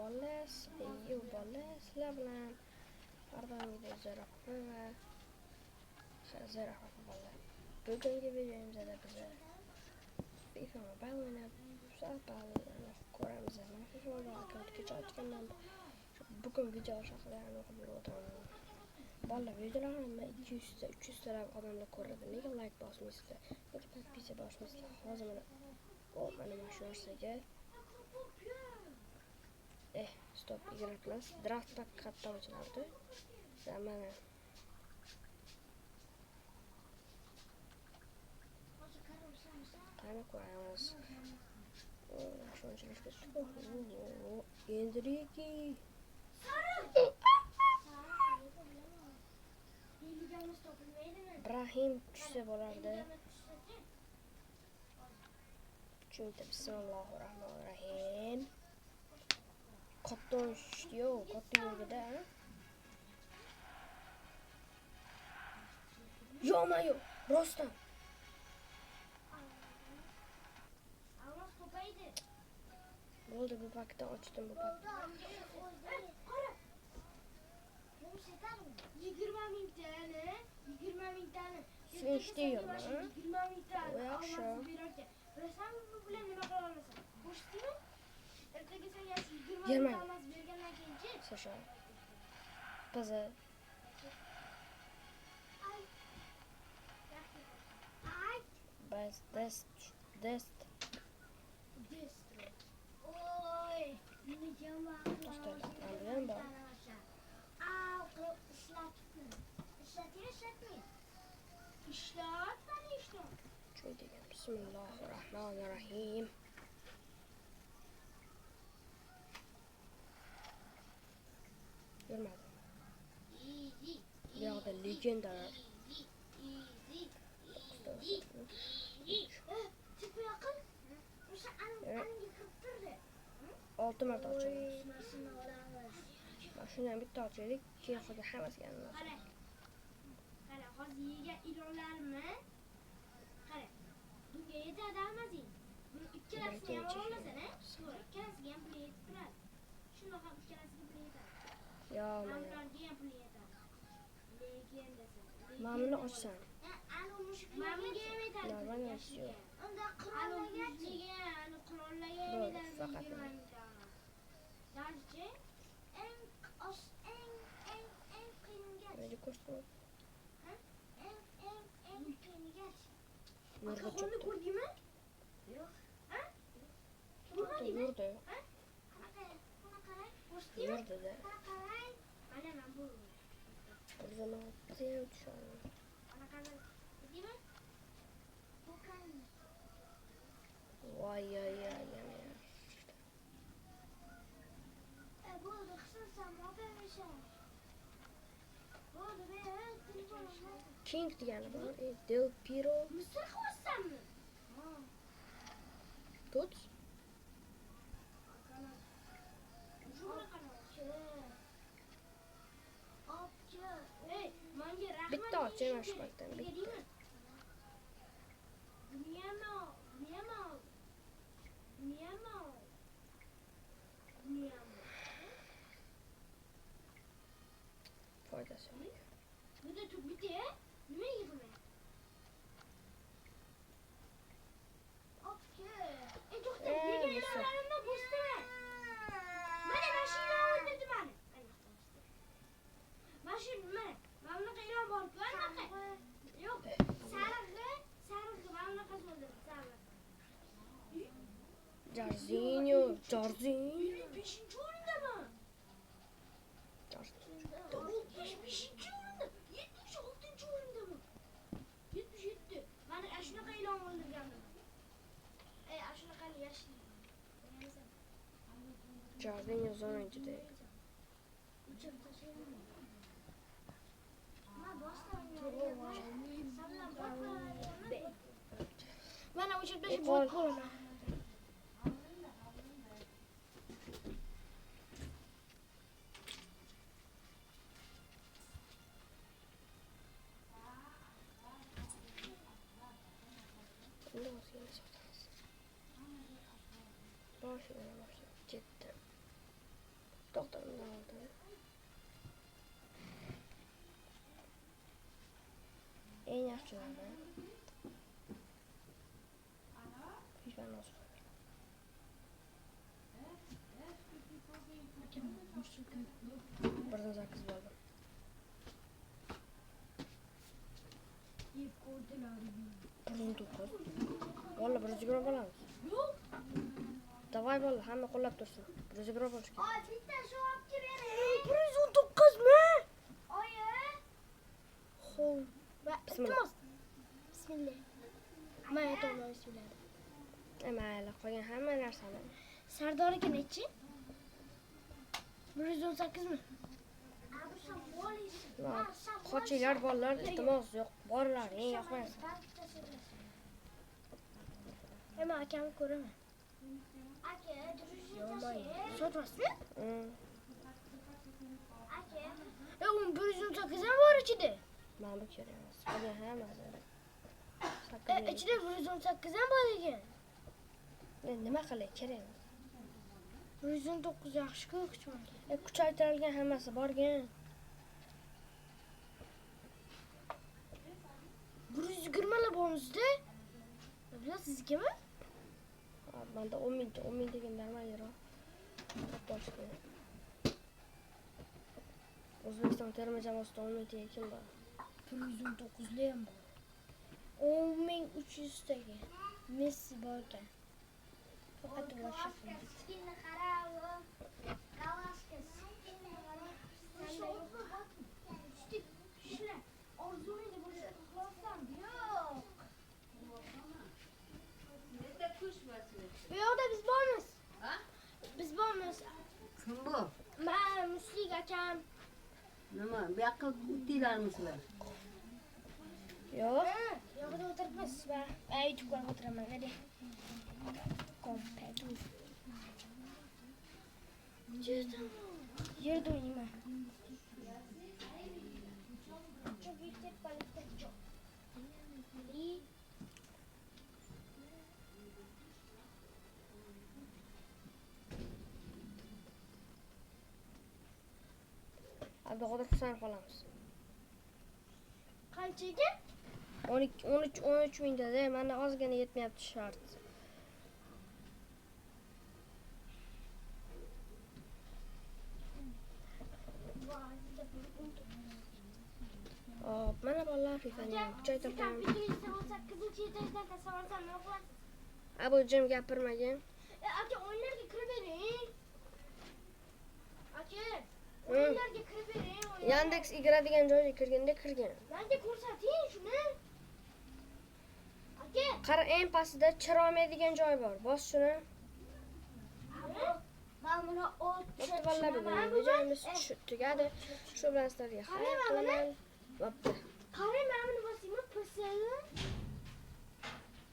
bolas, sizlar bilan ardamida Zo'raqova va Zo'raqova bola. Bugungi videomizda biz FIFA Mobile o'ynab, so'zlarni ko'ramiz. Men FIFA Mobile akkauntga ochganman. Bugun video haqida o'qib o'taman. Bola videolarimni 200 ta odamlar ko'radi. Nega like bosmaysizlar? Nega podpisa bosmaysizlar? Hozir mana shu narsaga stop ig'ilmas. Draft pack qatdan ochilardi. Mana qani ko'ramiz. Shunchalik ketdi. Endiriki. Ibrahim tushsa bo'lardi. Chunki bismillahirrohmanirrohim. Qotton yo'q, qotton yo'g'ida. Yo'q, rostdan. Bo'ldi, bu paketni ochdim, bu paketni. 20 ming tani. Sen ishlayapman. 20 ming tani. O yaxshi. Bilasan, bu bilan nima qila olasan? Bo'shdimi? Ertaga sen yaxshi 20 ming Yigirma. tani bergandan keyin-chi. Sasha. Bizi dest. Oy, nima Do'stlardan bor. İşlat. Şöyle degan. Bismillahirrohmanirrohim. Görmedim. Bu yoqda legendalar. Çıkı yakın. O'sha aniga kirib turdi. 6 marta ochamiz. Mashina olamiz. Mashinadan bitta ochaylik, keyin hozir hammasiga aniq. Qara, hozir yegan ilonlarmi? Qara. Bunga yetadi amazing. Buni ikkalasini ham olasan, ha? To'g'ri, ikkalasiga ham pul yetib turadi. Shundoq ham ikkalasiga pul yetadi. Yo'q, Hamlarga ham pul yetadi. Legendasi. Mamuni ochsam. Anu mushuklarga ham yetadi. Normal yo'q. Unda qurollarga, qurollarga ham yetadi. Faqat Darchi eng qiynga. nega ko'rsatdim? Eng qiynga. Yurdi Qo'lni ko'rdingmi? Yo'q. Ha? Yurdi. Ha? Qanaqa? Ko'rsatdingmi? Yurdi-da. Qanaqa? Mana bu. O zaman bize uçalım. Qanaqa? Ko'rdingmi? Bu qani? Vay yana. Bo'ldi, qisasam otaverishim. Bo'ldi, men telefonimni King degani bor. Del Piro. misr qilyapsanmi? Tut. Ey, menga rahmat. Bitta ochayman shu pakdan. Bitta. Foydasi yo'q. Bunda tut bitta, nima yig'ilmaydi? Opke. To'xta, nega ilonlarimni bo'sdimi? Mana mashina o'ldirdi meni. Mashina mana, mana bunaqa ilon bor-ku, anaqa. Yo'q, sarig'i, mana bunaqasi o'ldirdi, sarig'i. Jorginho. 5-chi o'rindaman. 65-chi o'rinda. 76-chi o'rindaman. 77. Mana shunaqa ilon o'ldirgandim. Shunaqani yashil. Jorginho 10-da. Mana o'sha besh bot bo'laman. Boşuna. 7. Doktorimdan oldim. Eng yaxshilari FIFAni o'zi birdan 8 bo'ldi. Birdan 9. Valla 120 bo'lamiz. Davay bola, hamma qo'llab tursin. 120 bo'lish kerak. Oy, bitta shu olib kelib 119 mi? Oyi. Xo'p. Bismillah. Bismillah. Men aytaman bismillah. Mayli, qolgan hamma narsani. Sardorga nechi? 118 mi? Abi shu bo'lish. Qochinglar bolalar, iltimos yo'q. Bolalar, eng yoqmayapti. Hemen akamni ko'raman. Aka, Yo'lmaydi. durushingiz. Sotmasmi? Aka, U 118 ham bor ichida. Mana bu kerak emas. Qolgan hammasi. İçinde 118 ham bor ekan. Nima qilay, kerak emas. 119 yaxshi-ku kuchman. Kuchaytirilgan hammasi borgan. 120 la bormizda. Bular sizgami? Manda 10 ming degan normal yero. Boshqa. O'zbekiston terma jamoasida 10 ming degan kim bor? 119 li ham bor. 10.300 dagi. Messi bor ekan. Faqat ular shafqat. skinni qarab. Galaska skinni qarab. Shuna orzuyni bo'lsa xohlasam yo'q. Bu yoqda biz bormiz. Biz bormiz. Kim bu? Men Muslik akam. Nima? Bu yoqqa o'tdinglarmisizlar? Yo'q. Yoqda o'tiribmiz. Men YouTube ko'rib o'tiraman. Hadi. Kompetu. Yerda o'ynayman. Çok yüksek kalite çok. Abduqodir Husanov qolamiz. Qanchaga? 13 mingda, mana ozgina yetmayapti shart. Hop, mana bolalar FIFAni kuchaytirdim. Abu jim gapirmagin. Aka o'yinlarga kirib bering. Aka o'yinlarga kirib bering. Yandex Igra degan joyga kirganda kirgan. Menga ko'rsating shuni. Aka, Qara eng pastida Chirome degan joy bor. Bos shuni. Ben bunu Bo'pti bolalar, bugun videomiz tugadi. Shu bilan sizlarga xayr qilaman. Bo'pti. qarang, men buni bosaymi? Pulsani.